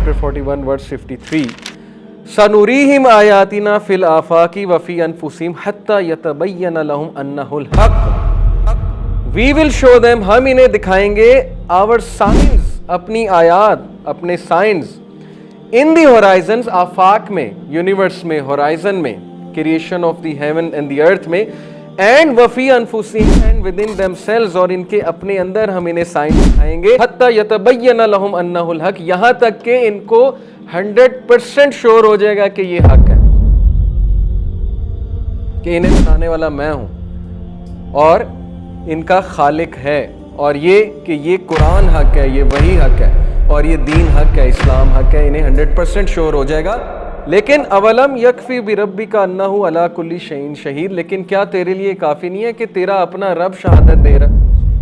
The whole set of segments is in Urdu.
chapter 41 verse 53, سَنُرِيهِمْ آيَاتِنَا فِي الْآفَاقِ وَفِي أَنفُسِهِمْ حَتَّى يَتَبَيَّنَ لَهُمْ أَنَّهُ الْحَقُّ. We will show them, ہم انہیں دکھائیں گے our signs, اپنی آیات, اپنے signs in the horizons, آفاق میں, universe میں, horizon میں, creation of the heaven and the earth میں, and وفی انفسہم, and within themselves, اور ان کے اپنے اندر ہم انہیں سائن دکھائیں گے حتی یتبین لہم انہ الحق, یہاں تک کہ ان کو 100% شور ہو جائے گا کہ یہ حق ہے, کہ انہیں بتانے والا میں ہوں اور ان کا خالق ہے, اور یہ کہ یہ قرآن حق ہے, یہ وحی حق ہے, اور یہ دین حق ہے, اسلام حق ہے, انہیں 100% شور ہو جائے گا. لیکن اولم یکفی بربک انہ علی کل شیء شہید, لیکن کیا تیرے لیے کافی نہیں ہے کہ تیرا اپنا رب شہادت دے رہا؟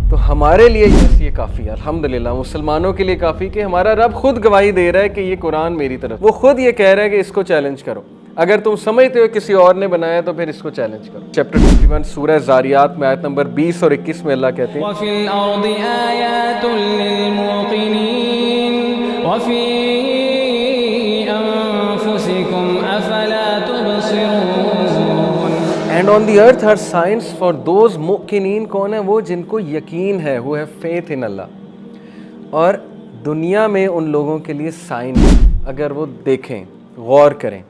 تو ہمارے لیے یہ کافی ہے, الحمدللہ مسلمانوں کے لیے کافی کہ ہمارا رب خود گواہی دے رہا ہے کہ یہ قرآن میری طرف, وہ خود یہ کہہ رہا ہے کہ اس کو چیلنج کرو. اگر تم سمجھتے ہو کسی اور نے بنایا تو پھر اس کو چیلنج کرو. چیپٹر 51 سورہ زاریات میں آیت نمبر 20 اور 21 میں اللہ کہتے ہیں وَفِي الْأَرْضِ آيَاتٌ لِّلْمُوقِنِينَ وَفِي أَنفُسِكُمْ أَفَلَا تُبْصِرُونَ. And on the earth are signs for those موقنین. کون ہیں وہ؟ جن کو یقین ہے, who have faith in Allah. اور دنیا میں ان لوگوں کے لیے سائن, اگر وہ دیکھیں, غور کریں,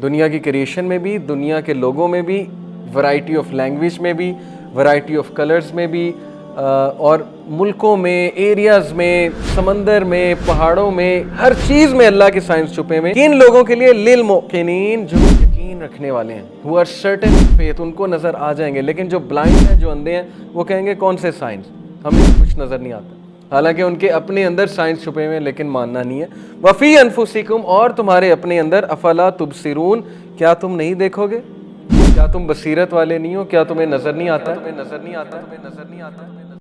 دنیا کی کریشن میں بھی, دنیا کے لوگوں میں بھی, ورائٹی آف لینگویج میں بھی, ورائٹی آف کلرز میں بھی, اور ملکوں میں, ایریاز میں, سمندر میں, پہاڑوں میں, ہر چیز میں اللہ کے سائنس چھپے ہوئے. کن لوگوں کے لیے؟ للموقنین, جو یقین رکھنے والے ہیں, who are certain faith, ان کو نظر آ جائیں گے. لیکن جو بلائنڈ ہیں, جو اندھے ہیں, وہ کہیں گے کون سے سائنس, ہمیں کچھ نظر نہیں آتا, حالانکہ ان کے اپنے اندر سائنس چھپے ہوئے ہیں لیکن ماننا نہیں ہے. وفی انفسکم, اور تمہارے اپنے اندر, افلا تبصرون, کیا تم نہیں دیکھو گے؟ کیا تم بصیرت والے نہیں ہو؟ کیا تمہیں نظر نہیں آتا؟